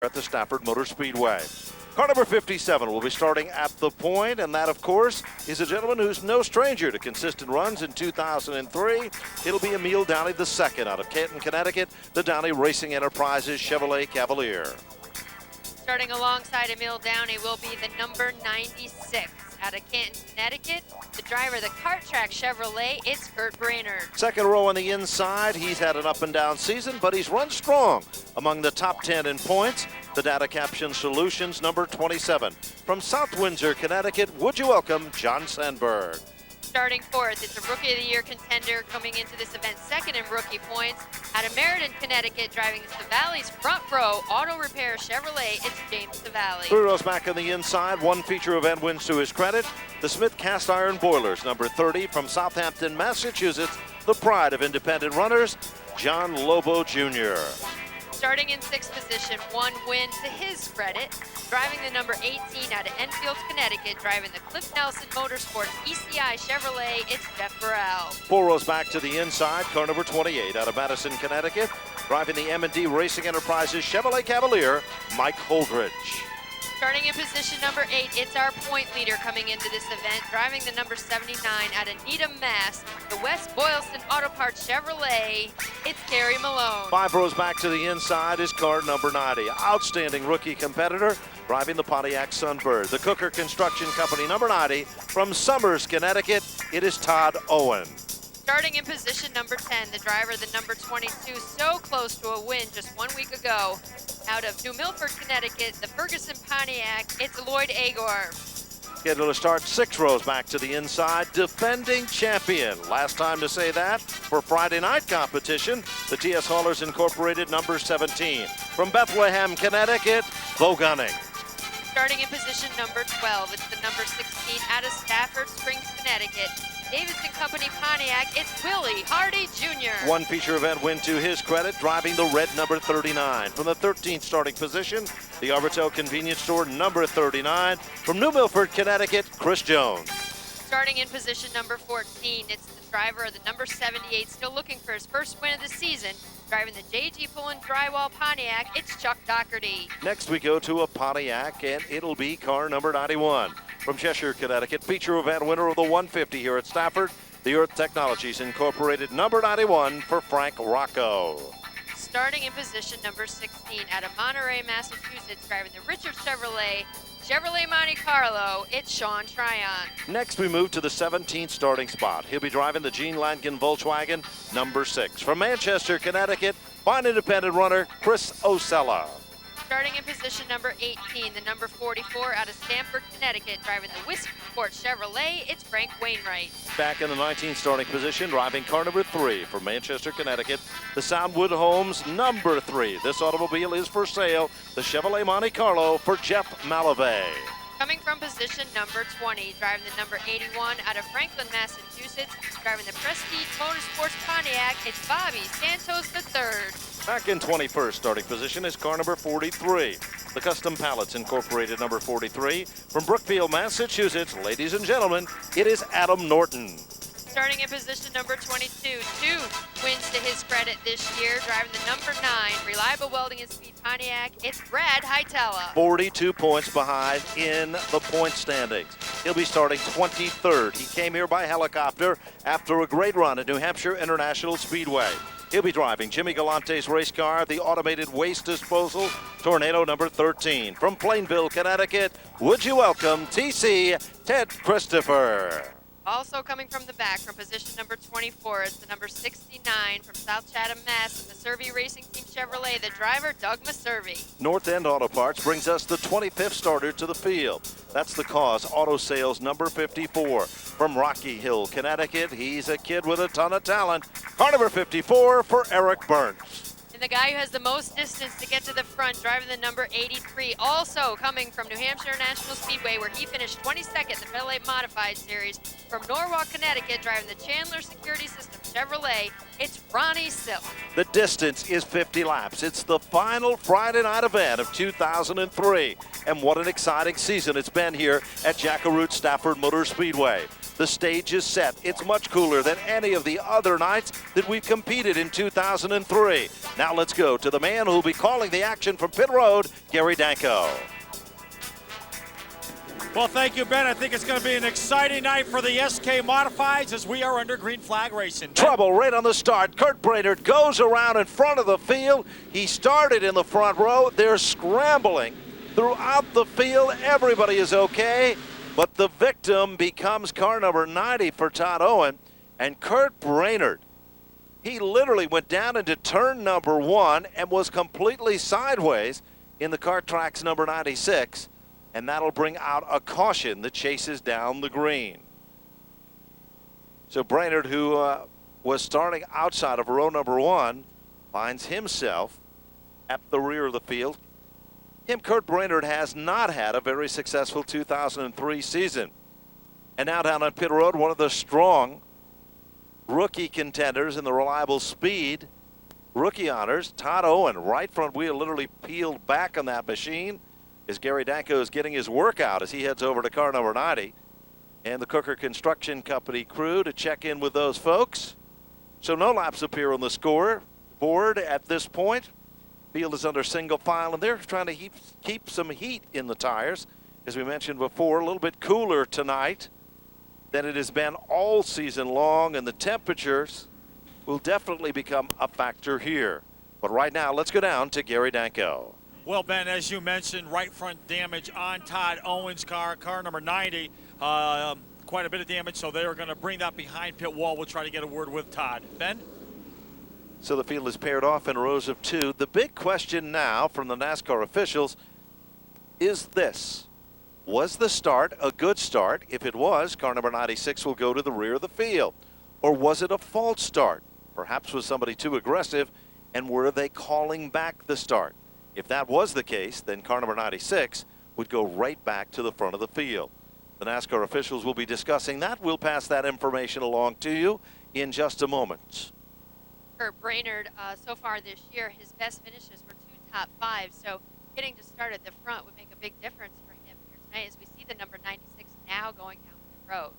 at the Stafford Motor Speedway. Car number 57 will be starting at the point, and that, of course, is a gentleman who's no stranger to consistent runs in 2003. It'll be Emil Downey II out of Canton, Connecticut, the Downey Racing Enterprises Chevrolet Cavalier. Starting alongside Emil Downey will be the number 96 out of Canton, Connecticut. The driver of the Kart Track Chevrolet, it's Kurt Brainerd. Second row on the inside. He's had an up and down season, but he's run strong among the top 10 in points. The Data Caption Solutions number 27. From South Windsor, Connecticut, would you welcome John Sandberg. Starting fourth, it's a Rookie of the Year contender coming into this event second in rookie points. Out of Meriden, Connecticut, driving the Valley's front row auto repair Chevrolet, it's James Valley. 3 rows back on the inside. One feature event wins to his credit. The Smith Cast Iron Boilers, number 30, from Southampton, Massachusetts, the pride of independent runners, John Lobo Jr. Starting in sixth position, one win to his credit. Driving the number 18 out of Enfield, Connecticut, driving the Cliff Nelson Motorsports ECI Chevrolet, it's Jeff Burrell. 4 rows back to the inside, car number 28 out of Madison, Connecticut, driving the M&D Racing Enterprises Chevrolet Cavalier, Mike Holdridge. Starting in position number 8, it's our point leader coming into this event, driving the number 79 out of Needham, Mass, the West Boylston Auto Parts Chevrolet, it's Gary Malone. 5 rows back to the inside is car number 90, outstanding rookie competitor, driving the Pontiac Sunbird. The Cooker Construction Company number 90, from Somers, Connecticut, it is Todd Owen. Starting in position number 10, the driver, the number 22, so close to a win just 1 week ago. Out of New Milford, Connecticut, the Ferguson Pontiac, it's Lloyd Agor. Scheduled to start 6 rows back to the inside, defending champion. Last time to say that for Friday night competition, the TS Haulers Incorporated number 17. From Bethlehem, Connecticut, Bo Gunning. Starting in position number 12, it's the number 16 out of Stafford Springs, Connecticut. Davidson Company Pontiac, it's Willie Hardy Jr. One feature event win to his credit, driving the red number 39. From the 13th starting position, the Arbortel Convenience Store number 39. From New Milford, Connecticut, Chris Jones. Starting in position number 14, it's the driver of the number 78, still looking for his first win of the season. Driving the J.G. Pullen Drywall Pontiac, it's Chuck Doherty. Next we go to a Pontiac, and it'll be car number 91. From Cheshire, Connecticut, feature event winner of the 150 here at Stafford, the Earth Technologies Incorporated number 91 for Frank Rocco. Starting in position number 16 out of Monterey, Massachusetts, driving the Richard Chevrolet Monte Carlo, it's Sean Tryon. Next we move to the 17th starting spot. He'll be driving the Gene Lankin Volkswagen number 6. From Manchester, Connecticut, fine independent runner Chris Osella. Starting in position number 18, the number 44 out of Stamford, Connecticut, driving the Westport Chevrolet, it's Frank Wainwright. Back in the 19th starting position, driving car number 3 from Manchester, Connecticut, the Soundwood Homes number 3. This automobile is for sale, the Chevrolet Monte Carlo for Jeff Malavey. Coming from position number 20, driving the number 81 out of Franklin, Massachusetts, driving the Prestige Motorsports Pontiac, it's Bobby Santos III. Back in 21st starting position is car number 43, the Custom Pallets Incorporated number 43. From Brookfield, Massachusetts, ladies and gentlemen, it is Adam Norton. Starting in position number 22, 2 wins to his credit this year, driving the number 9, Reliable Welding and Speed Pontiac, it's Brad Hitella. 42 points behind in the point standings. He'll be starting 23rd. He came here by helicopter after a great run at New Hampshire International Speedway. He'll be driving Jimmy Galante's race car, the automated waste disposal, Tornado number 13. From Plainville, Connecticut, would you welcome TC Ted Christopher. Also coming from the back, from position number 24, is the number 69 from South Chatham, Mass, and the Servey Racing Team Chevrolet, the driver, Doug Maservi. North End Auto Parts brings us the 25th starter to the field. That's the Cause Auto Sales number 54. From Rocky Hill, Connecticut, he's a kid with a ton of talent. Car number 54 for Eric Berndt. And the guy who has the most distance to get to the front, driving the number 83, also coming from New Hampshire International Speedway, where he finished 22nd, the Pileup Modified Series. From Norwalk, Connecticut, driving the Chandler Security System Chevrolet, it's Ronnie Silk. The distance is 50 laps. It's the final Friday night event of 2003. And what an exciting season it's been here at Jackaroot Stafford Motor Speedway. The stage is set. It's much cooler than any of the other nights that we've competed in 2003. Now let's go to the man who will be calling the action from pit road, Gary Danko. Well, thank you, Ben. I think it's going to be an exciting night for the SK Modifieds as we are under green flag racing. Trouble right on the start. Kurt Berndt goes around in front of the field. He started in the front row. They're scrambling throughout the field. Everybody is okay, but the victim becomes car number 90 for Todd Owen. And Kurt Berndt, he literally went down into turn number 1 and was completely sideways in the kart tracks number 96. And that'll bring out a caution that chases down the green. So Berndt, who was starting outside of row number 1, finds himself at the rear of the field. Kurt Berndt has not had a very successful 2003 season. And now down on pit road, one of the strong rookie contenders in the reliable speed rookie honors, Todd Owen, right front wheel literally peeled back on that machine as Gary Danko is getting his workout as he heads over to car number 90. And the Cooker Construction Company crew to check in with those folks. So no laps appear on the score board at this point. Field is under single file, and they're trying to keep some heat in the tires. As we mentioned before, a little bit cooler tonight than it has been all season long, and the temperatures will definitely become a factor here. But right now, let's go down to Gary Danko. Well, Ben, as you mentioned, right front damage on Todd Owen's car number 90. Quite a bit of damage, so they are going to bring that behind pit wall. We'll try to get a word with Todd. Ben? So the field is paired off in rows of 2. The big question now from the NASCAR officials is this. Was the start a good start? If it was, car number 96 will go to the rear of the field. Or was it a false start? Perhaps was somebody too aggressive, and were they calling back the start? If that was the case, then car number 96 would go right back to the front of the field. The NASCAR officials will be discussing that. We'll pass that information along to you in just a moment. Kurt Berndt, so far this year, his best finishes were 2 top 5, so getting to start at the front would make a big difference for him here tonight as we see the number 96 now going down the road.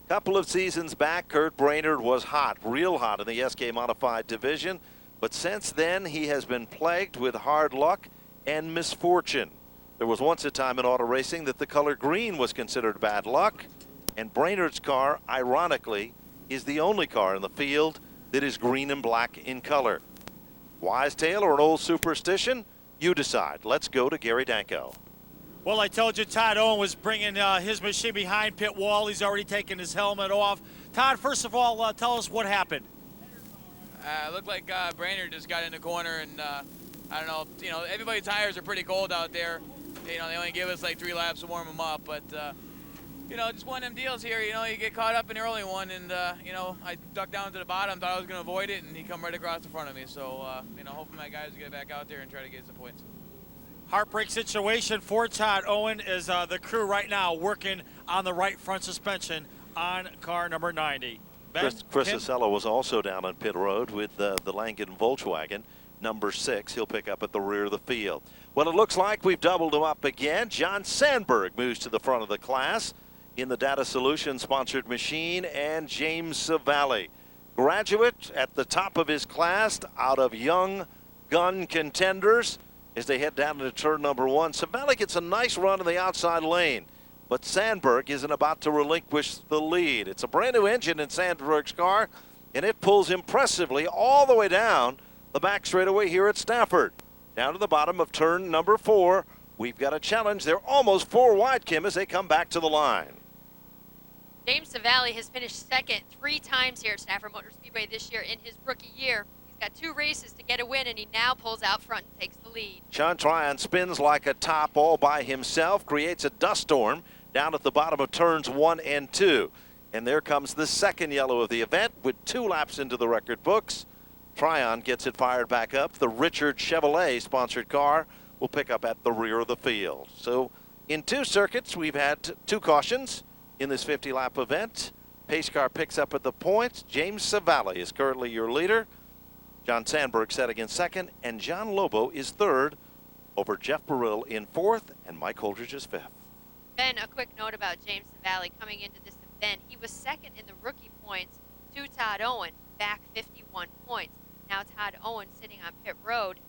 Couple of seasons back, Kurt Berndt was hot, real hot in the SK Modified division. But since then, he has been plagued with hard luck and misfortune. There was once a time in auto racing that the color green was considered bad luck. And Brandt's car, ironically, is the only car in the field that is green and black in color. Wise tale or an old superstition? You decide. Let's go to Gary Danko. Well, I told you Todd Owen was bringing his machine behind pit wall. He's already taken his helmet off. Todd, first of all, tell us what happened. It looked like Berndt just got in the corner, and I don't know. You know, everybody's tires are pretty cold out there. You know, they only give us like 3 laps to warm them up, but you know, just one of them deals here. You know, you get caught up in the early one, and you know, I ducked down to the bottom, thought I was going to avoid it, and he come right across the front of me. So you know, hoping my guys get back out there and try to get some points. Heartbreak situation for Todd Owen as the crew right now working on the right front suspension on car number 90. Chris Asello was also down on pit road with the Langen Volkswagen, number 6. He'll pick up at the rear of the field. Well, it looks like we've doubled him up again. John Sandberg moves to the front of the class in the Data Solutions sponsored machine, and James Savali, graduate at the top of his class out of Young Gun Contenders as they head down into turn number 1. Savali gets a nice run in the outside lane, but Sandberg isn't about to relinquish the lead. It's a brand new engine in Sandberg's car, and it pulls impressively all the way down the back straightaway here at Stafford. Down to the bottom of turn number 4, we've got a challenge. They're almost 4 wide, Kim, as they come back to the line. James Savali has finished second 3 times here at Stafford Motor Speedway this year in his rookie year. He's got 2 races to get a win, and he now pulls out front and takes the lead. Sean Tryon spins like a top all by himself, creates a dust storm down at the bottom of turns 1 and 2. And there comes the second yellow of the event with 2 laps into the record books. Tryon gets it fired back up. The Richard Chevrolet sponsored car will pick up at the rear of the field. So in 2 circuits, we've had 2 cautions in this 50-lap event. Pace car picks up at the points. James Savali is currently your leader. John Sandberg set against second, and John Lobo is third over Jeff Burrill in 4th, and Mike Holdridge is 5th. Ben, a quick note about James Savali coming into this event. Then he was second in the rookie points to Todd Owen, back 51 points. Now Todd Owen sitting on pit road.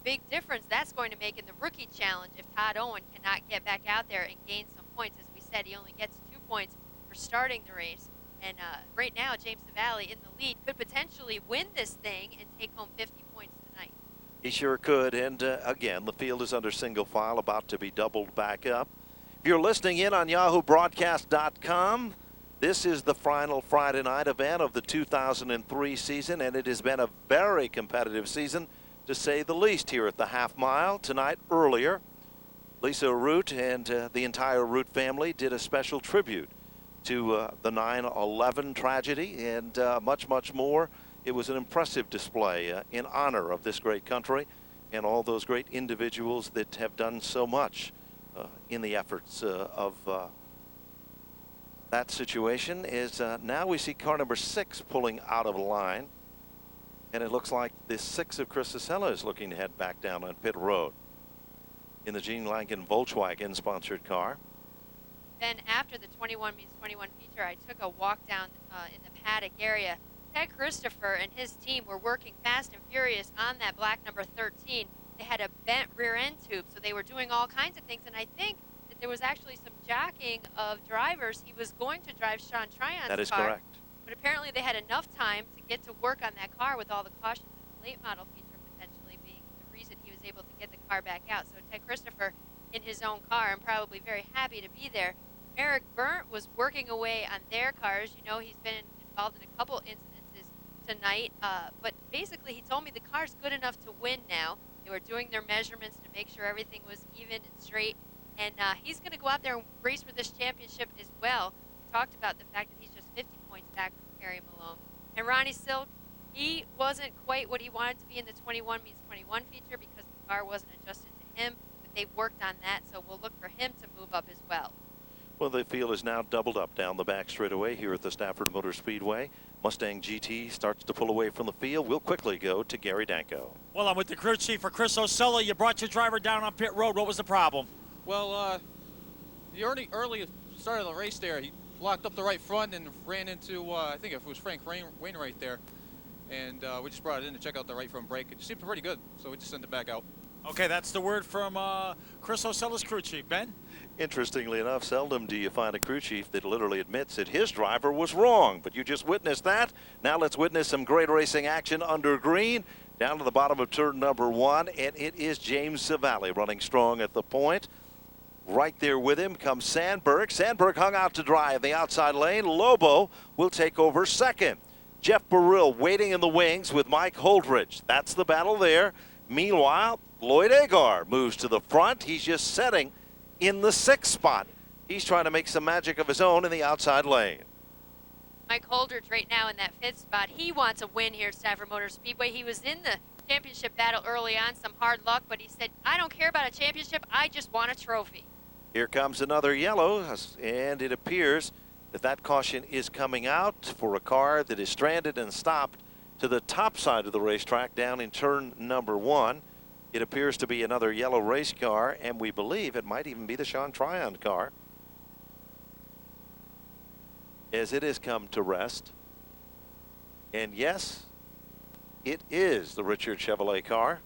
Big difference that's going to make in the rookie challenge if Todd Owen cannot get back out there and gain some points. As we said, he only gets 2 points for starting the race. And right now, James Savali in the lead could potentially win this thing and take home 50 points tonight. He sure could. And again, the field is under single file, about to be doubled back up. If you're listening in on YahooBroadcast.com, this is the final Friday night event of the 2003 season, and it has been a very competitive season, to say the least, here at the half mile. Tonight, earlier, Lisa Root and the entire Root family did a special tribute to the 9/11 tragedy, and much, much more. It was an impressive display in honor of this great country and all those great individuals that have done so much in the efforts of that situation. Is now we see car number 6 pulling out of line, and it looks like the 6 of Chris Sacella is looking to head back down on pit road in the Gene Langen Volkswagen sponsored car. Then after the 21 meets 21 feature, I took a walk down in the paddock area. Ted Christopher and his team were working fast and furious on that black number 13. They had a bent rear end tube, so they were doing all kinds of things. And I think that there was actually some jockeying of drivers. He was going to drive Sean Tryon's car. That is correct. But apparently they had enough time to get to work on that car with all the cautions in the late model feature potentially being the reason he was able to get the car back out. So Ted Christopher in his own car and probably very happy to be there. Eric Berndt was working away on their cars. You know, he's been involved in a couple incidences tonight. But basically, he told me the car's good enough to win now. They were doing their measurements to make sure everything was even and straight. And he's going to go out there and race for this championship as well. We talked about the fact that he's just 50 points back from Kerry Malone. And Ronnie Silk, he wasn't quite what he wanted to be in the 21 meets 21 feature because the car wasn't adjusted to him. But they worked on that, so we'll look for him to move up as well. Well, the field is now doubled up down the back straightaway here at the Stafford Motor Speedway. Mustang GT starts to pull away from the field. We'll quickly go to Gary Danko. Well, I'm with the crew chief for Chris Osella. You brought your driver down on pit road. What was the problem? Well, the early start of the race there, he locked up the right front and ran into, I think it was Frank Wainwright there. And we just brought it in to check out the right front brake. It seemed pretty good, so we just sent it back out. Okay, that's the word from Chris Osella's crew chief. Ben? Interestingly enough, seldom do you find a crew chief that literally admits that his driver was wrong. But you just witnessed that. Now let's witness some great racing action under green. Down to the bottom of turn number 1, and it is James Savali running strong at the point. Right there with him comes Sandberg. Sandberg hung out to dry in the outside lane. Lobo will take over second. Jeff Burrill waiting in the wings with Mike Holdridge. That's the battle there. Meanwhile, Lloyd Agar moves to the front. He's just setting in the 6th spot. He's trying to make some magic of his own in the outside lane. Mike Holdridge right now in that 5th spot. He wants a win here at Stafford Motor Speedway. He was in the championship battle early on, some hard luck, but he said, I don't care about a championship, I just want a trophy. Here comes another yellow, and it appears that that caution is coming out for a car that is stranded and stopped to the top side of the racetrack down in turn number 1. It appears to be another yellow race car, and we believe it might even be the Sean Tryon car, as it has come to rest. And yes, it is the Richard Chevrolet car.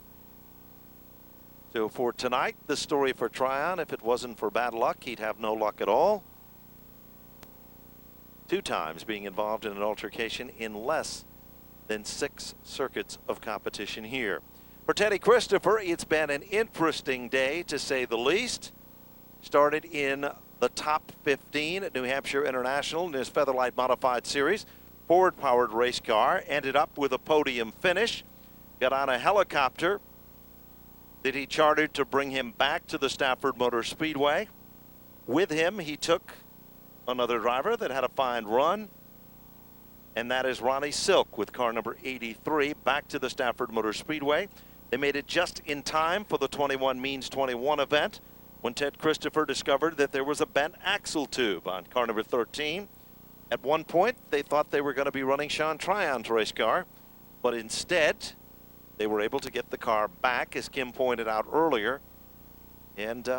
So for tonight, the story for Tryon, if it wasn't for bad luck, he'd have no luck at all. 2 times being involved in an altercation in less than 6 circuits of competition here. For Teddy Christopher, it's been an interesting day, to say the least. Started in the top 15 at New Hampshire International in his Featherlight Modified Series. Ford-powered race car. Ended up with a podium finish. Got on a helicopter that he chartered to bring him back to the Stafford Motor Speedway. With him, he took another driver that had a fine run, and that is Ronnie Silk with car number 83 back to the Stafford Motor Speedway. They made it just in time for the 21 means 21 event when Ted Christopher discovered that there was a bent axle tube on car number 13. At one point, they thought they were going to be running Sean Tryon's race car, but instead, they were able to get the car back, as Kim pointed out earlier, and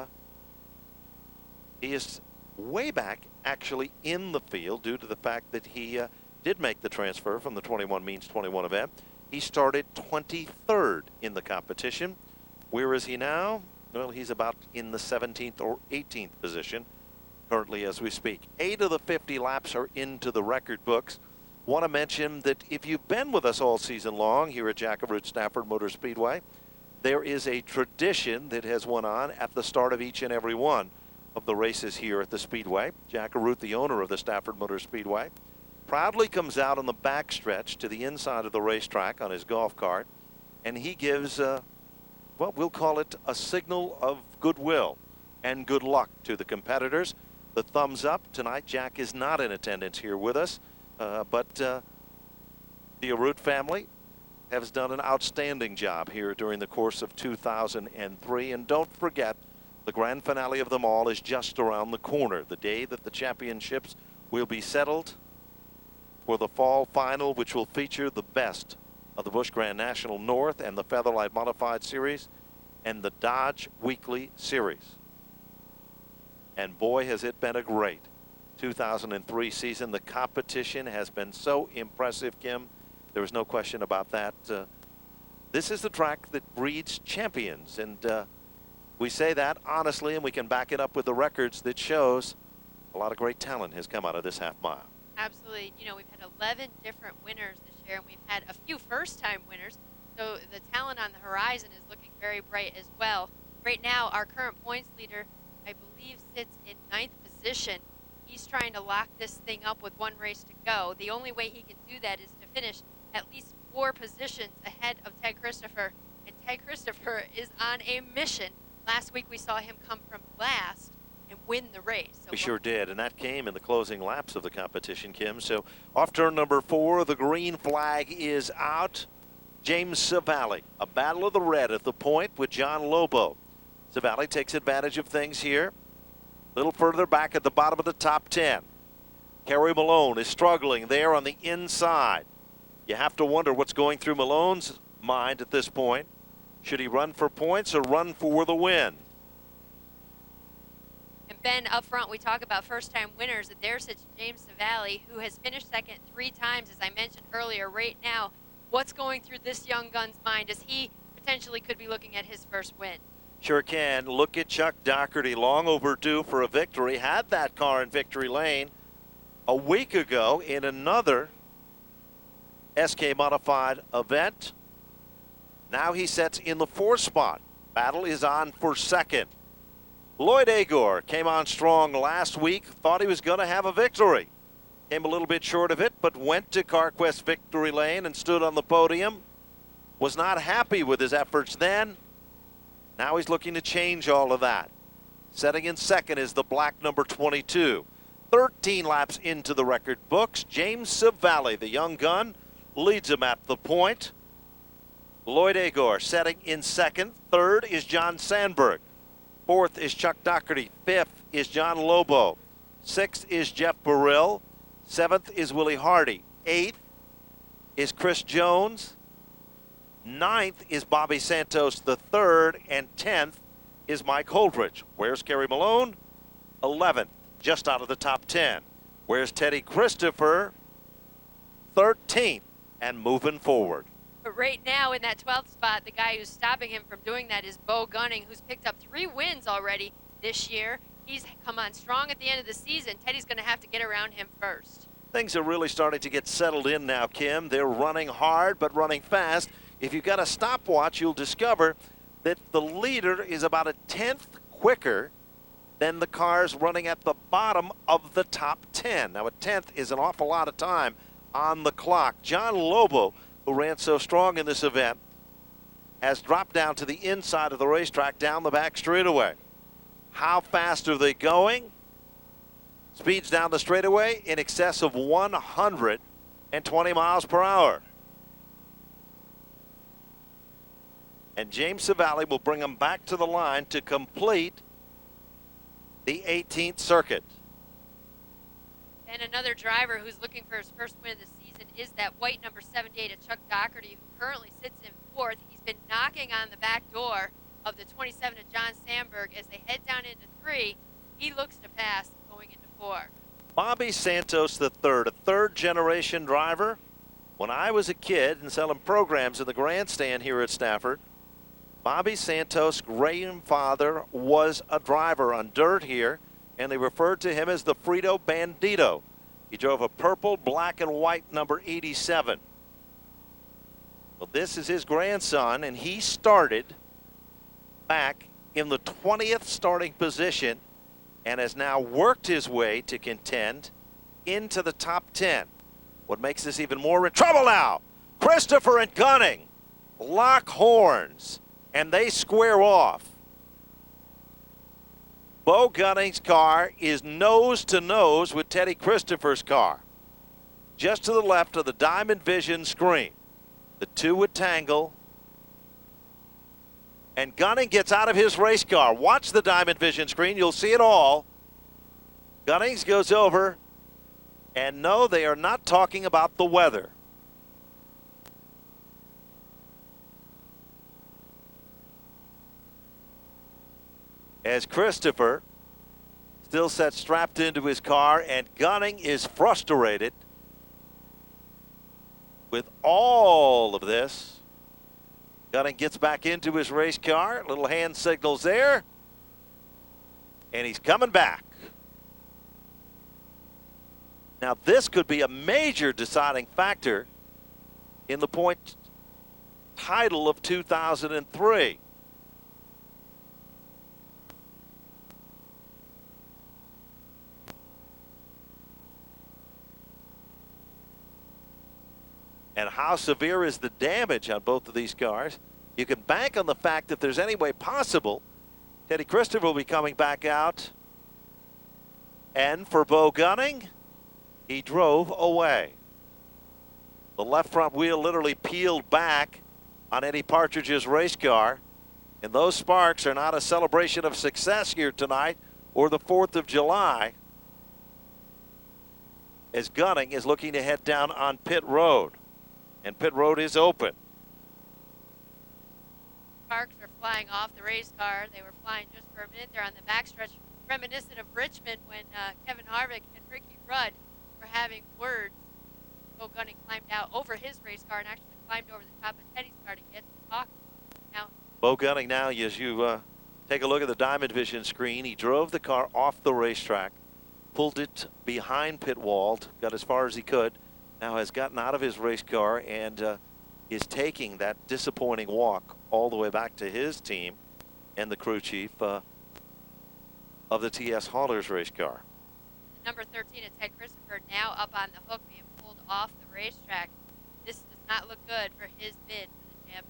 he is way back actually in the field due to the fact that he did make the transfer from the 21 means 21 event. He started 23rd in the competition. Where is he now? Well, he's about in the 17th or 18th position currently as we speak. 8 of the 50 laps are into the record books. Want to mention that if you've been with us all season long here at Jack-a-Root Stafford Motor Speedway, there is a tradition that has went on at the start of each and every one of the races here at the Speedway. Jack-a-Root, the owner of the Stafford Motor Speedway, proudly comes out on the backstretch to the inside of the racetrack on his golf cart, and he gives, well, we'll call it a signal of goodwill and good luck to the competitors. The thumbs up. Tonight, Jack is not in attendance here with us, but the Arut family has done an outstanding job here during the course of 2003. And don't forget, the grand finale of them all is just around the corner, the day that the championships will be settled for the fall final, which will feature the best of the Busch Grand National North and the Featherlight Modified Series and the Dodge Weekly Series. And boy, has it been a great 2003 season. The competition has been so impressive, Kim. There is no question about that. This is the track that breeds champions, and we say that honestly, and we can back it up with the records that shows a lot of great talent has come out of this half mile. Absolutely. You know, we've had 11 different winners this year, and we've had a few first-time winners, so the talent on the horizon is looking very bright as well. Right now, our current points leader, I believe, sits in 9th position. He's trying to lock this thing up with one race to go. The only way he can do that is to finish at least 4 positions ahead of Ted Christopher, and Ted Christopher is on a mission. Last week we saw him come from last and win the race. So we sure did, and that came in the closing laps of the competition, Kim. So off turn number 4, the green flag is out. James Savali, a battle of the red at the point with John Lobo. Savali takes advantage of things here. A little further back at the bottom of the top 10. Kerry Malone is struggling there on the inside. You have to wonder what's going through Malone's mind at this point. Should he run for points or run for the win? And Ben, up front, we talk about first-time winners. And there's James Savali, who has finished second 3 times, as I mentioned earlier. Right now, what's going through this young gun's mind as he potentially could be looking at his first win? Sure can. Look at Chuck Doherty, long overdue for a victory. Had that car in victory lane a week ago in another SK Modified event. Now he sets in the 4th spot. Battle is on for second. Lloyd Agor came on strong last week. Thought he was going to have a victory. Came a little bit short of it, but went to CarQuest victory lane and stood on the podium. Was not happy with his efforts then. Now he's looking to change all of that. Setting in second is the black number 22. 13 laps into the record books. James Savali, the young gun, leads him at the point. Lloyd Agor setting in second. 3rd is John Sandberg. 4th is Chuck Doherty. 5th is John Lobo. 6th is Jeff Burrill. 7th is Willie Hardy. 8th is Chris Jones. 9th is Bobby Santos the 3rd, and 10th is Mike Holdridge. Where's Kerry Malone? 11th, just out of the top 10. Where's Teddy Christopher? 13th, and moving forward. But right now in that 12th spot, the guy who's stopping him from doing that is Bo Gunning, who's picked up 3 wins already this year. He's come on strong at the end of the season. Teddy's going to have to get around him first. Things are really starting to get settled in now, Kim. They're running hard, but running fast. If you've got a stopwatch, you'll discover that the leader is about a 10th quicker than the cars running at the bottom of the top 10. Now, a 10th is an awful lot of time on the clock. John Lobo, who ran so strong in this event, has dropped down to the inside of the racetrack down the back straightaway. How fast are they going? Speeds down the straightaway in excess of 120 miles per hour. And James Savali will bring them back to the line to complete the 18th circuit. And another driver who's looking for his first win of the season is that white number 78 of Chuck Doherty, who currently sits in 4th. He's been knocking on the back door of the 27 of John Sandberg as they head down into 3. He looks to pass going into 4. Bobby Santos III, a third-generation driver. When I was a kid and selling programs in the grandstand here at Stafford, Bobby Santos' grandfather was a driver on dirt here, and they referred to him as the Frito Bandito. He drove a purple, black, and white number 87. Well, this is his grandson, and he started back in the 20th starting position and has now worked his way to contend into the top 10. What makes this even more in trouble now? Christopher and Gunning lock horns, and they square off. Bo Gunning's car is nose to nose with Teddy Christopher's car, just to the left of the Diamond Vision screen. The two would tangle, and Gunning gets out of his race car. Watch the Diamond Vision screen. You'll see it all. Gunnings goes over, and no, they are not talking about the weather. As Christopher still sat strapped into his car, and Gunning is frustrated with all of this. Gunning gets back into his race car, little hand signals there, and he's coming back. Now this could be a major deciding factor in the point title of 2003. And how severe is the damage on both of these cars? You can bank on the fact that there's any way possible, Teddy Christopher will be coming back out. And for Bo Gunning, he drove away. The left front wheel literally peeled back on Eddie Partridge's race car. And those sparks are not a celebration of success here tonight or the 4th of July, as Gunning is looking to head down on pit road. And pit road is open. Sparks are flying off the race car. They were flying just for a minute there on the backstretch, reminiscent of Richmond when Kevin Harvick and Ricky Rudd were having words. Bo Gunning climbed out over his race car and actually climbed over the top of Teddy's car to get to talk. Now, Bo Gunning now, as you take a look at the Diamond Vision screen, he drove the car off the racetrack, pulled it behind pit wall, got as far as he could, now has gotten out of his race car and is taking that disappointing walk all the way back to his team and the crew chief of the TS Haulers race car. The number 13 is Ted Christopher, now up on the hook, being pulled off the racetrack. This does not look good for his bid for the championship.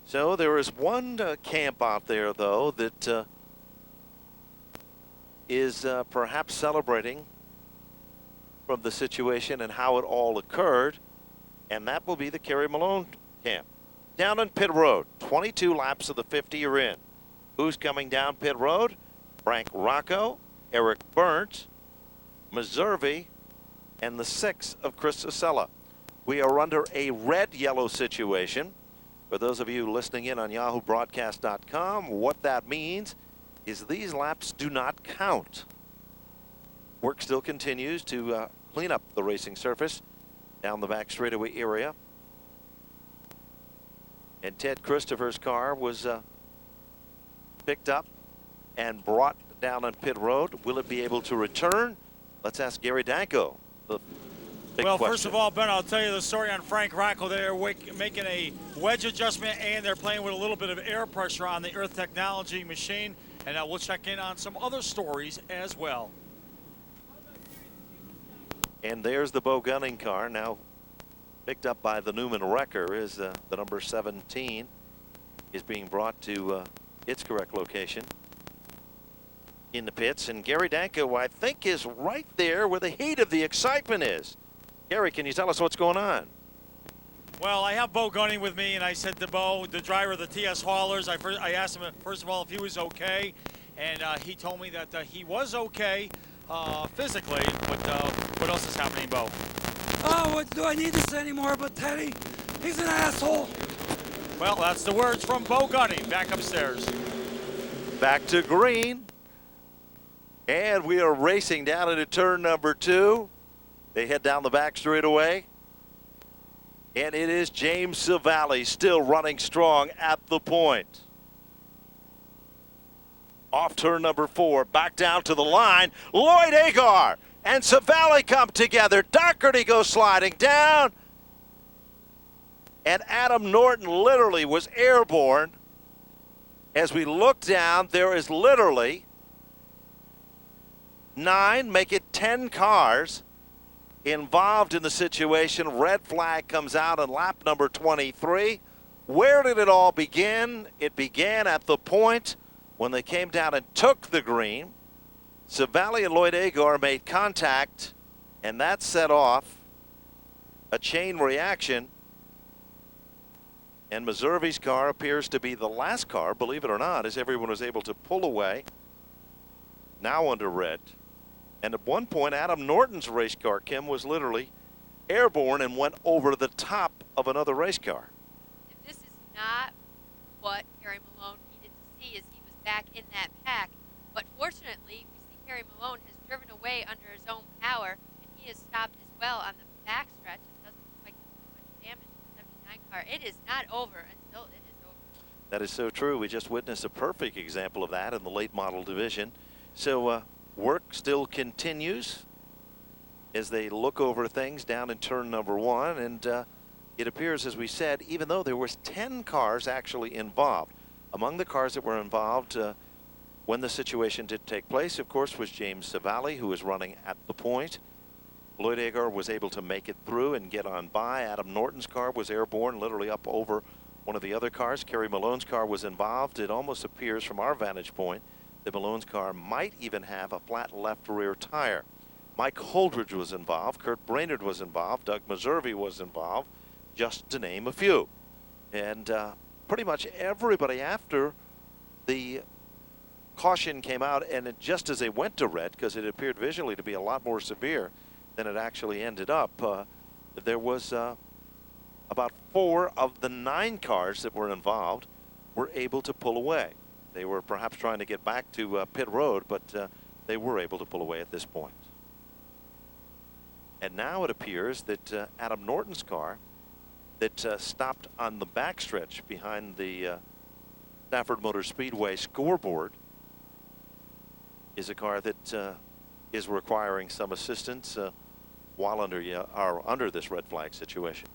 So there is one camp out there, though, that is perhaps celebrating from the situation and how it all occurred, and that will be the Kerry Malone camp. Down on pit road, 22 laps of the 50 are in. Who's coming down pit road? Frank Rocco, Eric Berndt, Meserve, and the 6 of Chris Sacella. We are under a red-yellow situation. For those of you listening in on YahooBroadcast.com, what that means is these laps do not count. Work still continues to clean up the racing surface down the back straightaway area. And Ted Christopher's car was picked up and brought down on pit road. Will it be able to return? Let's ask Gary Danko. The big well, question. first of all, Ben, I'll tell you the story on Frank Rocco. They're making a wedge adjustment, and they're playing with a little bit of air pressure on the Earth Technology machine. And we'll check in on some other stories as well. And there's the Bo Gunning car, now picked up by the Newman Wrecker. Is the number 17 is being brought to its correct location in the pits. And Gary Danko, I think, is right there where the heat of the excitement is. Gary, can you tell us what's going on? Well, I have Bo Gunning with me, and I said to Bo, the driver of the TS Haulers, I asked him, first of all, if he was okay, and he told me that he was okay physically, but what else is happening, Bo? Oh, what do I need to say anymore but Teddy? He's an asshole. Well, that's the words from Bo Gunning back upstairs. Back to green. And we are racing down into turn number 2. They head down the back straightaway. And it is James Savali still running strong at the point. Off turn number 4, back down to the line. Lloyd Agar and Savali come together. Doherty goes sliding down. And Adam Norton literally was airborne. As we look down, there is literally 9, make it 10 cars involved in the situation. Red flag comes out on lap number 23. Where did it all begin? It began at the point when they came down and took the green. Savali and Lloyd Agar made contact, and that set off a chain reaction. And Meserve's car appears to be the last car, believe it or not, as everyone was able to pull away. Now under red. And at one point, Adam Norton's race car, Kim, was literally airborne and went over the top of another race car. And this is not what Kerry Malone needed to see as he was back in that pack. But fortunately, we see Kerry Malone has driven away under his own power, and he has stopped as well on the backstretch. It doesn't look like there's much damage to the 79 car. It is not over until it is over. That is so true. We just witnessed a perfect example of that in the late model division. So work still continues as they look over things down in turn number 1. And it appears, as we said, even though there was 10 cars actually involved, among the cars that were involved when the situation did take place, of course, was James Savali, who was running at the point. Lloyd Agar was able to make it through and get on by. Adam Norton's car was airborne, literally up over one of the other cars. Kerry Malone's car was involved. It almost appears from our vantage point that Malone's car might even have a flat left rear tire. Mike Holdridge was involved. Kurt Brainerd was involved. Doug Meserve was involved, just to name a few. And pretty much everybody after the caution came out, and just as they went to red, because it appeared visually to be a lot more severe than it actually ended up, there was about 4 of the 9 cars that were involved were able to pull away. They were perhaps trying to get back to pit road, but they were able to pull away at this point. And now it appears that Adam Norton's car that stopped on the backstretch behind the Stafford Motor Speedway scoreboard is a car that is requiring some assistance while under this red flag situation.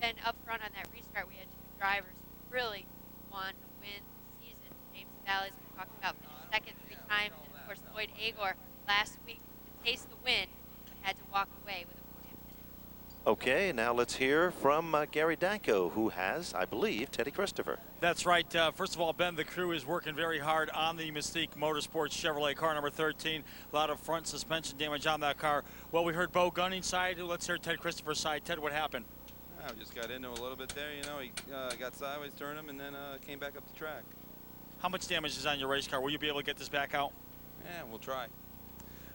And up front on that restart, we had 2 drivers who really want to win the season. James Savali, as we talked about, finished second 3 times, and of course Lloyd Agar last week to taste the win, but had to walk away with a podium finish. Okay, now let's hear from Gary Danko, who has, I believe, Teddy Christopher. That's right. First of all, Ben, the crew is working very hard on the Mystique Motorsports Chevrolet car number 13. A lot of front suspension damage on that car. Well, we heard Bo Gunning's side. Let's hear Ted Christopher's side. Ted, what happened? I just got into a little bit there, you know. He got sideways, turned him, and then came back up the track. How much damage is on your race car? Will you be able to get this back out? Yeah, we'll try.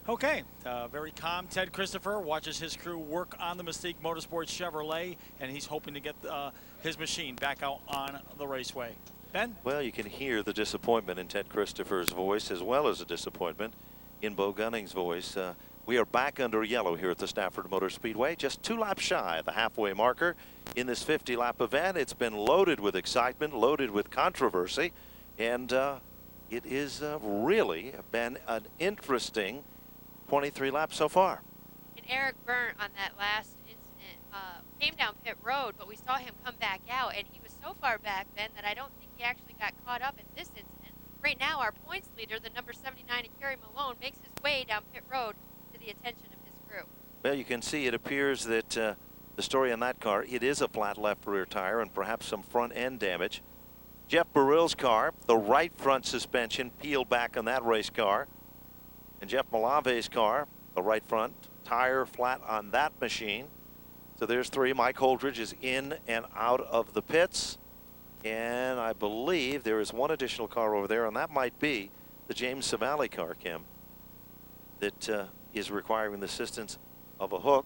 Okay, very calm Ted Christopher watches his crew work on the Mystique Motorsports Chevrolet, and he's hoping to get his machine back out on the raceway. Ben? Well, you can hear the disappointment in Ted Christopher's voice, as well as the disappointment in Bo Gunning's voice. We are back under yellow here at the Stafford Motor Speedway, just 2 laps shy of the halfway marker in this 50-lap event. It's been loaded with excitement, loaded with controversy, and it is really been an interesting 23 laps so far. And Eric Berndt on that last incident came down pit road, but we saw him come back out, and he was so far back, Ben, that I don't think he actually got caught up in this incident. Right now, our points leader, the number 79, Kerry Malone, makes his way down pit road to the attention of his crew. Well, you can see it appears that the story on that car, it is a flat left rear tire and perhaps some front end damage. Jeff Burrell's car, the right front suspension peeled back on that race car. And Jeff Malave's car, the right front tire flat on that machine. So there's 3. Mike Holdridge is in and out of the pits. And I believe there is one additional car over there, and that might be the James Savali car, Kim, that is requiring the assistance of a hook.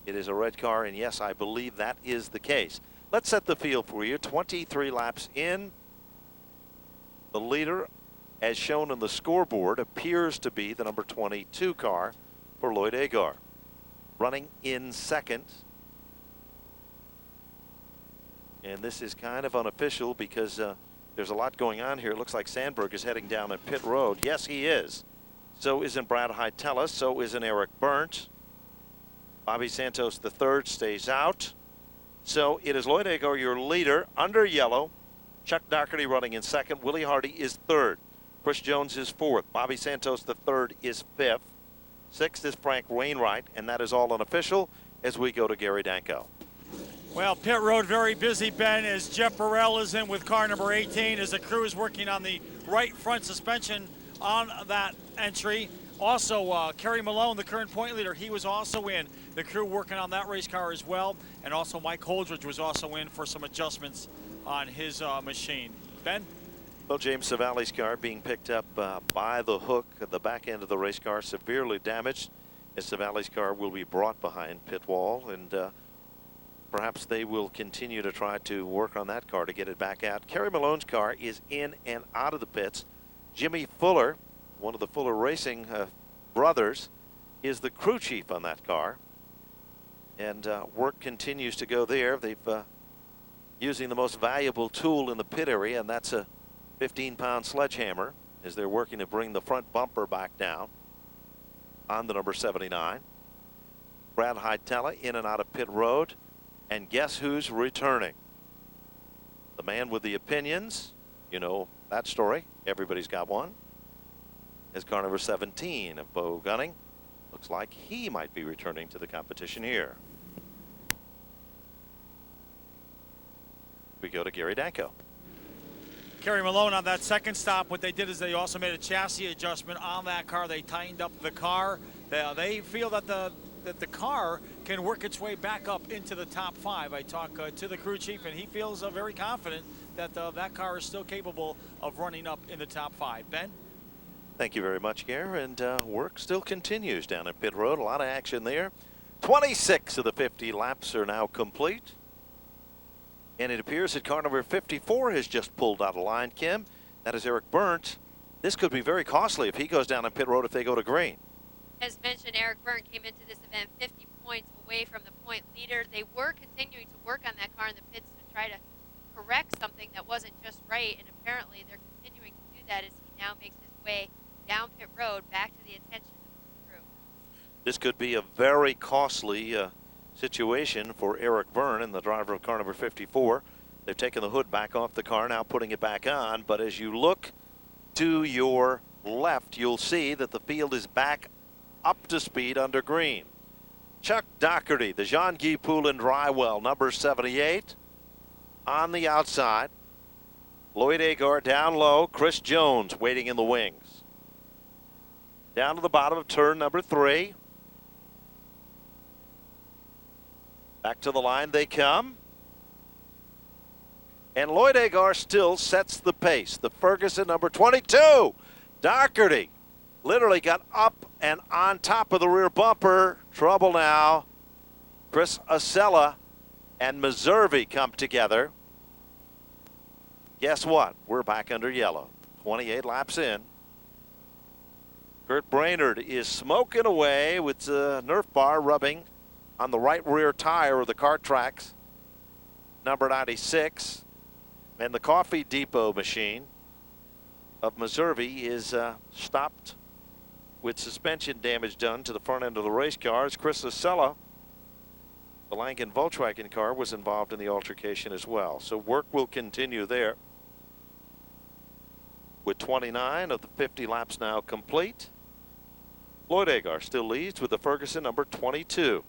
It is a red car, and yes, I believe that is the case. Let's set the field for you. 23 laps in. The leader as shown on the scoreboard, appears to be the number 22 car for Lloyd Agar. Running in second. And this is kind of unofficial because there's a lot going on here. It looks like Sandberg is heading down at pit road. Yes, he is. So isn't Brad Hietala. So isn't Eric Berndt. Bobby Santos III stays out. So it is Lloyd Agar, your leader, under yellow. Chuck Doherty running in second. Willie Hardy is third. Chris Jones is fourth. Bobby Santos III is fifth. Sixth is Frank Wainwright, and that is all unofficial as we go to Gary Danko. Well, pit road very busy, Ben, as Jeff Burrell is in with car number 18 as the crew is working on the right front suspension on that entry. Also, Kerry Malone, the current point leader, he was also in. The crew working on that race car as well. And also Mike Holdridge was also in for some adjustments on his machine. Ben? Well, James Savali's car being picked up by the hook at the back end of the race car, severely damaged, as Savali's car will be brought behind pit wall, and perhaps they will continue to try to work on that car to get it back out. Kerry Malone's car is in and out of the pits. Jimmy Fuller, one of the Fuller Racing brothers, is the crew chief on that car, and work continues to go there. They've using the most valuable tool in the pit area, and that's a 15-pound sledgehammer, as they're working to bring the front bumper back down on the number 79. Brad Hietala in and out of pit road. And guess who's returning? The man with the opinions. You know that story. Everybody's got one. Is car number 17 of Bo Gunning. Looks like he might be returning to the competition here. We go to Gary Danko. Kerry Malone on that second stop. What they did is they also made a chassis adjustment on that car. They tightened up the car. They feel that the car can work its way back up into the top 5. I talked to the crew chief, and he feels very confident that that car is still capable of running up in the top 5. Ben? Thank you very much, Gary. And work still continues down at pit road. A lot of action there. 26 of the 50 laps are now complete. And it appears that car number 54 has just pulled out of line, Kim. That is Eric Berndt. This could be very costly if he goes down on pit road if they go to green. As mentioned, Eric Berndt came into this event 50 points away from the point leader. They were continuing to work on that car in the pits to try to correct something that wasn't just right, and apparently they're continuing to do that as he now makes his way down pit road back to the attention of the crew. This could be a very costly situation for Eric Berndt and the driver of car number 54. They've taken the hood back off the car, now putting it back on, but as you look to your left, you'll see that the field is back up to speed under green. Chuck Doherty, the Jean-Guy Poulin Drywell, number 78, on the outside. Lloyd Agar down low. Chris Jones waiting in the wings. Down to the bottom of turn number 3. Back to the line they come. And Lloyd Agar still sets the pace. The Ferguson number 22, Doherty, literally got up and on top of the rear bumper. Trouble now. Chris Acella and Meservey come together. Guess what? We're back under yellow. 28 laps in. Kurt Brainerd is smoking away with the Nerf bar rubbing on the right rear tire of the kart tracks. Number 96. And the Coffee Depot machine of Meservey is stopped with suspension damage done to the front end of the race cars. Chris Acella, the Langen Volkswagen car, was involved in the altercation as well. So work will continue there. With 29 of the 50 laps now complete, Lloyd Agar still leads with the Ferguson number 22.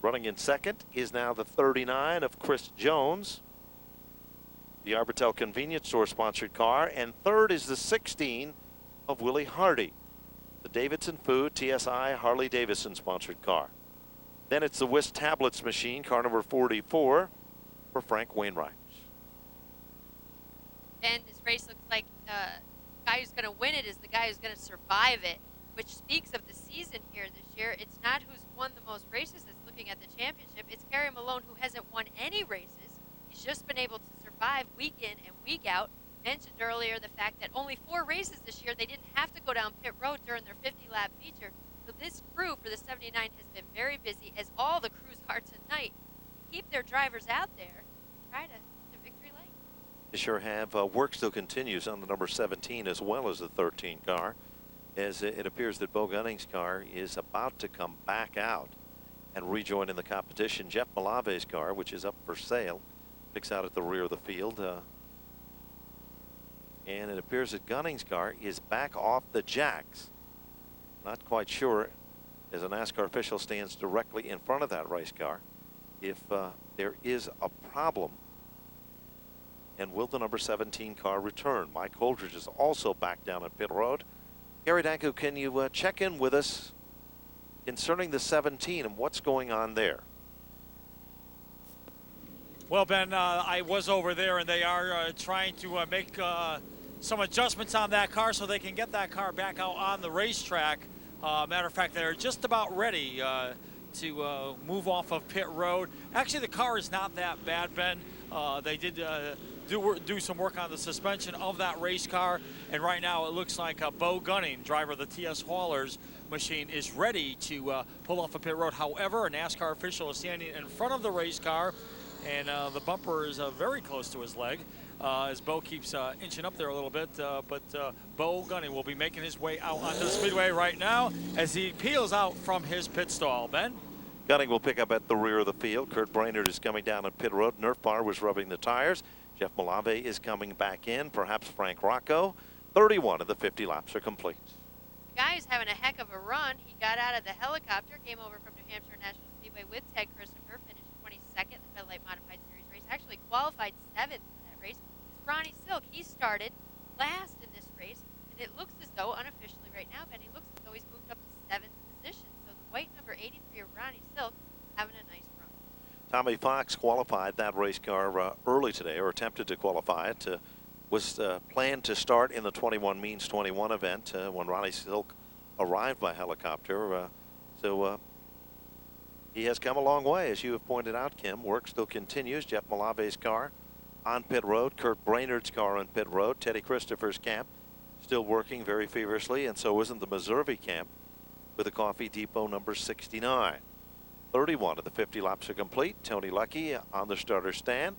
Running in second is now the 39 of Chris Jones, the Arbitel convenience store sponsored car, and third is the 16 of Willie Hardy, the Davidson Food TSI Harley Davidson sponsored car. Then it's the Wiss Tablets machine, car number 44 for Frank Wainwright. And this race looks like the guy who's going to win it is the guy who's going to survive it, which speaks of the season here this year. It's not who's won the most races that's looking at the championship. It's Kerry Malone, who hasn't won any races. He's just been able to survive week in and week out. mentioned earlier the fact that only 4 races this year, they didn't have to go down pit road during their 50-lap feature. So this crew for the 79 has been very busy, as all the crews are tonight. Keep their drivers out there and try to victory lane. They sure have. Work still continues on the number 17 as well as the 13 car, as it appears that Bo Gunning's car is about to come back out and rejoin in the competition. Jeff Malave's car, which is up for sale, picks out at the rear of the field. And it appears that Gunning's car is back off the jacks. Not quite sure, as a NASCAR official stands directly in front of that race car, if there is a problem. And will the number 17 car return? Mike Holdridge is also back down at pit road. Gary Danko, can you check in with us concerning the 17 and what's going on there? Well, Ben, I was over there, and they are trying to make some adjustments on that car so they can get that car back out on the racetrack. Matter of fact, they're just about ready to move off of pit road. Actually, the car is not that bad, Ben. They did do some work on the suspension of that race car, and right now it looks like Bo Gunning, driver of the TS Haulers machine, is ready to pull off of pit road. However, a NASCAR official is standing in front of the race car, and the bumper is very close to his leg as Bo keeps inching up there a little bit. But Bo Gunning will be making his way out onto the speedway right now as he peels out from his pit stall. Ben? Gunning will pick up at the rear of the field. Kurt Brainerd is coming down at pit road. Nerf Bar was rubbing the tires. Jeff Malave is coming back in. Perhaps Frank Rocco. 31 of the 50 laps are complete. The guy is having a heck of a run. He got out of the helicopter, came over from New Hampshire National Speedway with Ted Christopher, finished 22nd in the Pileup Modified Series race. Actually qualified 7th in that race. It's Ronnie Silk. He started last in this race, and it looks as though, unofficially right now, Ben, he looks as though he's moved up to 7th position. So the white number 83 of Ronnie Silk having a nice run. Tommy Fox qualified that race car early today, or attempted to qualify it. Was planned to start in the 21 means 21 event when Ronnie Silk arrived by helicopter. So he has come a long way, as you have pointed out, Kim. Work still continues. Jeff Malave's car on pit road. Kurt Brainerd's car on pit road. Teddy Christopher's camp still working very feverishly, and so isn't the Meserve camp with the Coffee Depot number 69. 31 of the 50 laps are complete. Tony Lucky on the starter stand.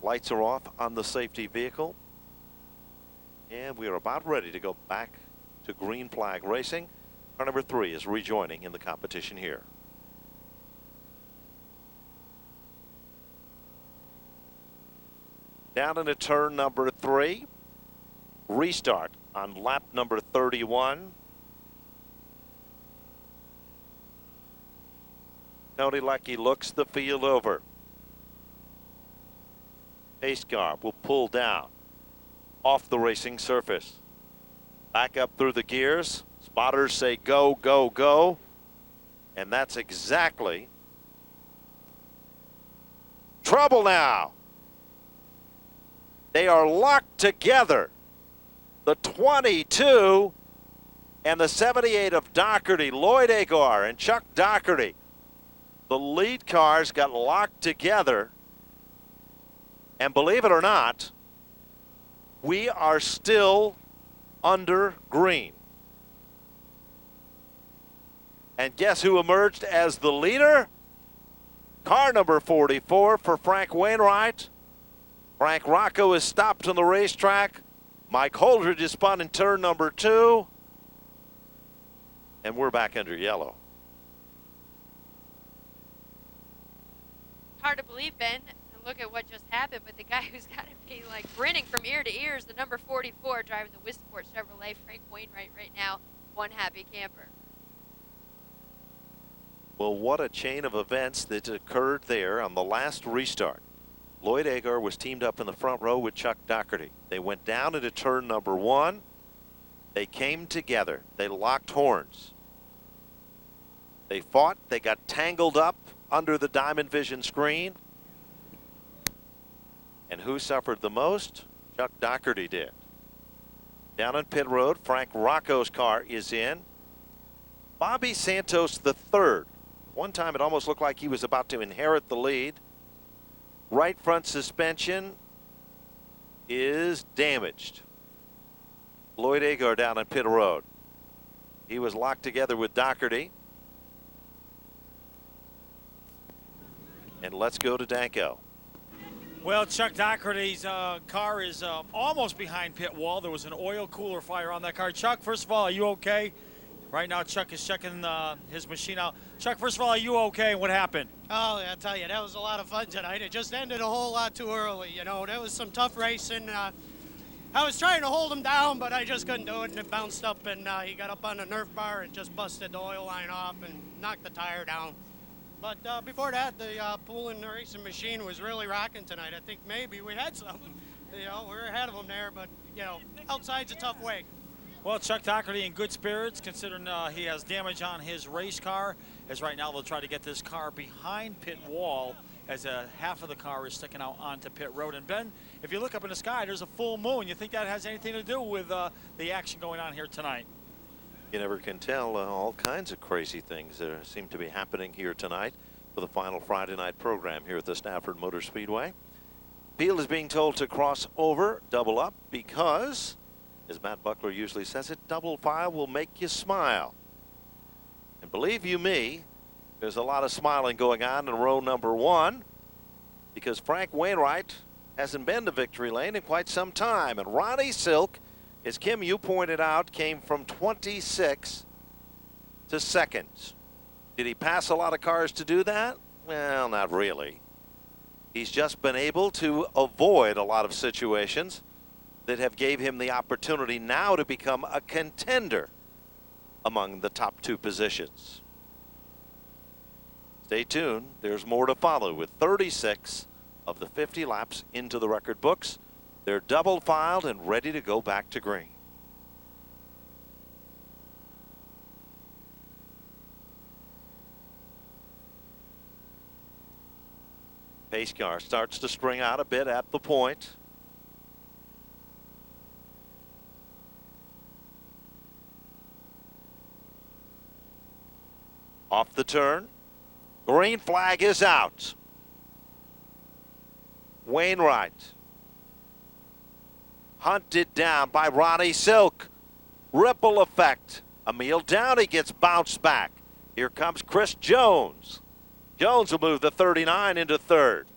Lights are off on the safety vehicle. And we are about ready to go back to green flag racing. Car number 3 is rejoining in the competition here. Down into turn number 3. Restart on lap number 31. Tony Lucky looks the field over. Pace car will pull down off the racing surface. Back up through the gears. Spotters say go, go, go. And that's exactly trouble now. They are locked together. The 22 and the 78 of Doherty, Lloyd Agar and Chuck Doherty. The lead cars got locked together. And believe it or not, we are still under green. And guess who emerged as the leader? Car number 44 for Frank Wainwright. Frank Rocco is stopped on the racetrack. Mike Holdridge is spun in turn number 2. And we're back under yellow. Hard to believe, Ben. Look at what just happened, but the guy who's got to be like grinning from ear to ear is the number 44 driving the Wisport Chevrolet, Frank Wainwright, right now. One happy camper. Well, what a chain of events that occurred there on the last restart. Lloyd Agar was teamed up in the front row with Chuck Doherty. They went down into turn number 1. They came together. They locked horns. They fought. They got tangled up under the Diamond Vision screen. And who suffered the most? Chuck Doherty did. Down on pit road, Frank Rocco's car is in. Bobby Santos III. One time it almost looked like he was about to inherit the lead. Right front suspension is damaged. Lloyd Agar down on pit road. He was locked together with Doherty. And let's go to Danko. Well, Chuck Doherty's car is almost behind pit wall. There was an oil cooler fire on that car. Chuck, first of all, are you okay? Right now, Chuck is checking his machine out. Chuck, first of all, are you okay? What happened? Oh, I'll tell you, that was a lot of fun tonight. It just ended a whole lot too early. You know, there was some tough racing. I was trying to hold him down, but I just couldn't do it, and it bounced up, and he got up on the Nerf bar and just busted the oil line off and knocked the tire down. But before that, the pool and the racing machine was really rocking tonight. I think maybe we had something. You know, we were ahead of them there, but, you know, outside's a tough way. Well, Chuck Doherty in good spirits, considering he has damage on his race car, as right now they'll try to get this car behind pit wall as half of the car is sticking out onto pit road. And Ben, if you look up in the sky, there's a full moon. You think that has anything to do with the action going on here tonight? You never can tell. All kinds of crazy things seem to be happening here tonight for the final Friday night program here at the Stafford Motor Speedway. Field is being told to cross over, double up, because, as Matt Buckler usually says it, double file will make you smile. And believe you me, there's a lot of smiling going on in row number 1, because Frank Wainwright hasn't been to victory lane in quite some time. And Ronnie Silk, as Kim, you pointed out, came from 26 to seconds. Did he pass a lot of cars to do that? Well, not really. He's just been able to avoid a lot of situations that have gave him the opportunity now to become a contender among the top 2 positions. Stay tuned. There's more to follow with 36 of the 50 laps into the record books. They're double filed and ready to go back to green. Pace car starts to spring out a bit at the point. Off the turn. Green flag is out. Wainwright hunted down by Ronnie Silk. Ripple effect. Emil Downey gets bounced back. Here comes Chris Jones. Jones will move the 39 into third.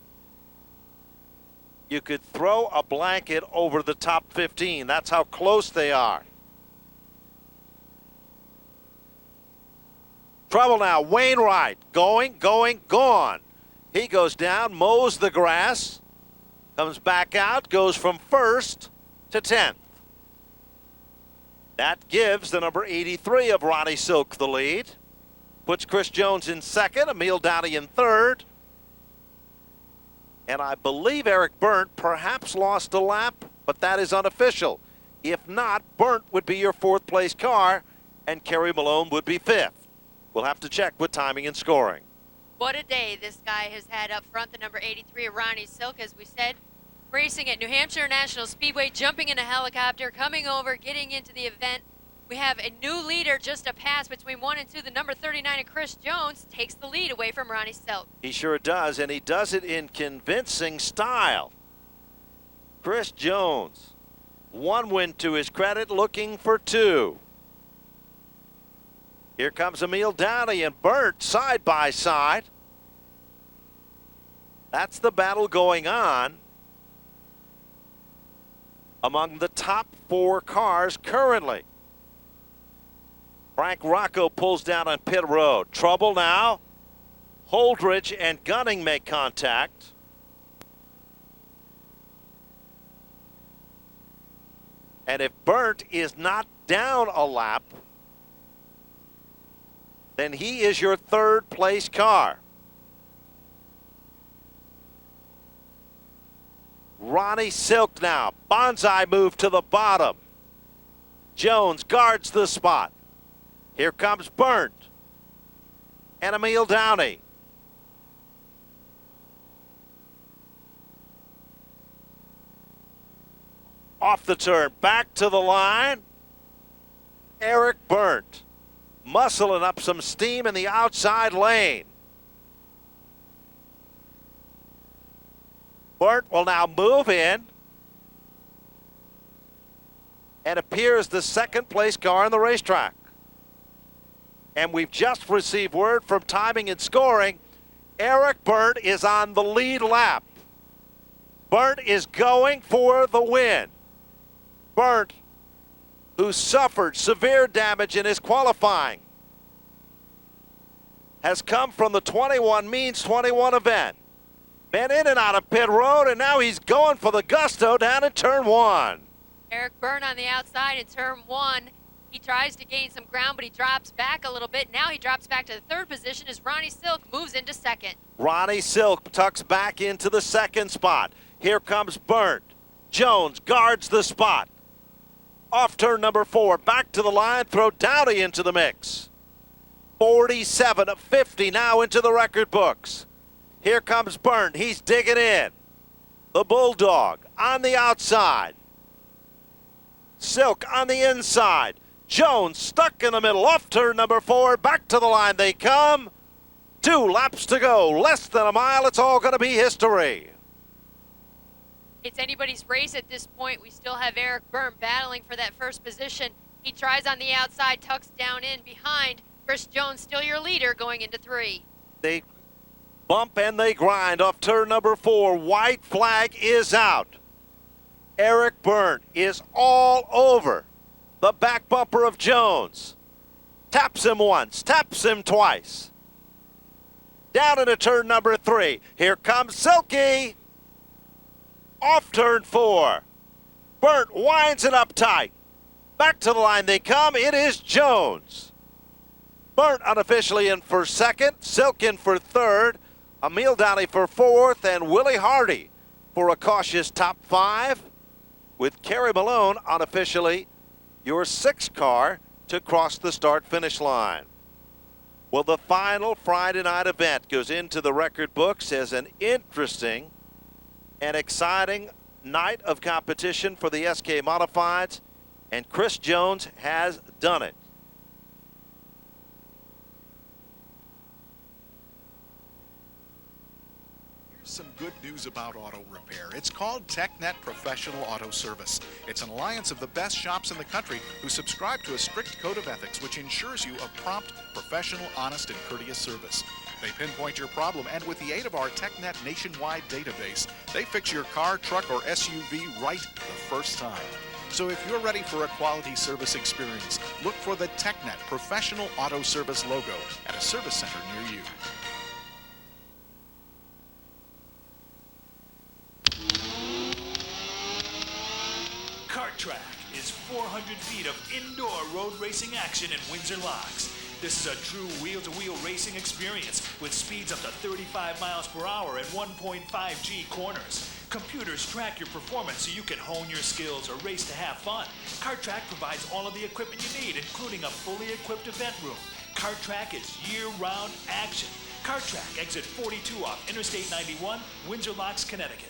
You could throw a blanket over the top 15. That's how close they are. Trouble now. Wainwright going, gone. He goes down, mows the grass, comes back out, goes from first to 10th. That gives the number 83 of Ronnie Silk the lead. Puts Chris Jones in second, Emil Downey in third. And I believe Eric Berndt perhaps lost a lap, but that is unofficial. If not, Berndt would be your 4th place car, and Kerry Malone would be 5th. We'll have to check with timing and scoring. What a day this guy has had up front, the number 83 of Ronnie Silk, as we said. Racing at New Hampshire International Speedway, jumping in a helicopter, coming over, getting into the event. We have a new leader, just a pass between 1 and 2. The number 39 of Chris Jones takes the lead away from Ronnie Silk. He sure does, and he does it in convincing style. Chris Jones, 1 win to his credit, looking for 2. Here comes Emil Downey and Berndt side by side. That's the battle going on among the top 4 cars currently. Frank Rocco pulls down on pit road. Trouble now. Holdridge and Gunning make contact. And if Berndt is not down a lap, then he is your 3rd place car. Ronnie Silk now. Bonsai move to the bottom. Jones guards the spot. Here comes Berndt and Emil Downey. Off the turn, back to the line. Eric Berndt muscling up some steam in the outside lane. Berndt will now move in and appears the second place car on the racetrack. And we've just received word from timing and scoring. Eric Berndt is on the lead lap. Berndt is going for the win. Berndt, who suffered severe damage in his qualifying, has come from the 21 means 21 event. Been in and out of pit road, and now he's going for the gusto down in turn 1. Eric Berndt on the outside in turn 1. He tries to gain some ground, but he drops back a little bit. Now he drops back to the third position as Ronnie Silk moves into second. Ronnie Silk tucks back into the second spot. Here comes Berndt. Jones guards the spot. Off turn number 4, back to the line, throw Downey into the mix. 47 of 50 now into the record books. Here comes Berndt, he's digging in. The Bulldog on the outside. Silk on the inside. Jones stuck in the middle, off turn number 4, back to the line they come. 2 laps to go, less than a mile, it's all gonna be history. It's anybody's race at this point. We still have Eric Berndt battling for that first position. He tries on the outside, tucks down in behind. Chris Jones still your leader going into 3. They bump and they grind off turn number 4. White flag is out. Eric Berndt is all over the back bumper of Jones. Taps him once, taps him twice. Down into turn number 3. Here comes Silky. Off turn 4. Berndt winds it up tight. Back to the line they come. It is Jones. Berndt unofficially in for second. Silk in for third. Emil Downey for fourth. And Willie Hardy for a cautious top 5. With Kerry Malone unofficially your 6th car to cross the start-finish line. Well, the final Friday night event goes into the record books as an interesting and exciting night of competition for the SK Modifieds, and Chris Jones has done it. Some good news about auto repair. It's called TechNet Professional Auto Service. It's an alliance of the best shops in the country who subscribe to a strict code of ethics which ensures you a prompt, professional, honest, and courteous service. They pinpoint your problem, and with the aid of our TechNet nationwide database, they fix your car, truck, or SUV right the first time. So if you're ready for a quality service experience, look for the TechNet Professional Auto Service logo at a service center near you. Kart Track is 400 feet of indoor road racing action in Windsor Locks. This is a true wheel-to-wheel racing experience with speeds up to 35 miles per hour and 1.5 G corners. Computers track your performance so you can hone your skills or race to have fun. Kart Track provides all of the equipment you need, including a fully equipped event room. Kart Track is year-round action. Kart Track, exit 42 off Interstate 91, Windsor Locks, Connecticut.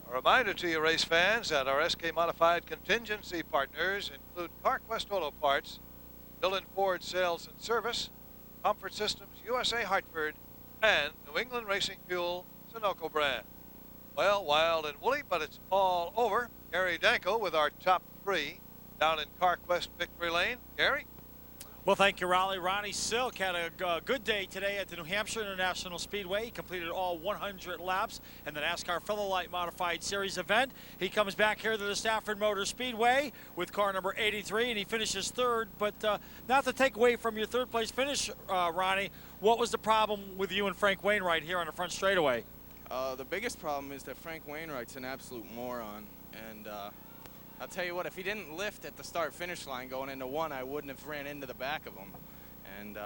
A reminder to you race fans that our SK Modified contingency partners include CarQuest Auto Parts, Dillon Ford Sales and Service, Comfort Systems USA Hartford, and New England Racing Fuel Sunoco brand. Well, wild and woolly, but it's all over. Gary Danko with our top 3 down in CarQuest Victory Lane. Gary? Well, thank you, Raleigh. Ronnie Silk had a good day today at the New Hampshire International Speedway. He completed all 100 laps in the NASCAR Fellow Light Modified Series event. He comes back here to the Stafford Motor Speedway with car number 83, and he finishes third. But not to take away from your third place finish, Ronnie, what was the problem with you and Frank Wainwright here on the front straightaway? The biggest problem is that Frank Wainwright's an absolute moron, and I'll tell you what, if he didn't lift at the start-finish line going into 1, I wouldn't have ran into the back of him. And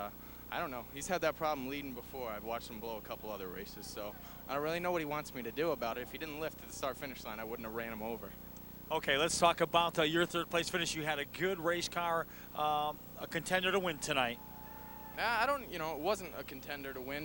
I don't know. He's had that problem leading before. I've watched him blow a couple other races, so I don't really know what he wants me to do about it. If he didn't lift at the start-finish line, I wouldn't have ran him over. Okay, let's talk about your third-place finish. You had a good race car, a contender to win tonight. I don't, it wasn't a contender to win.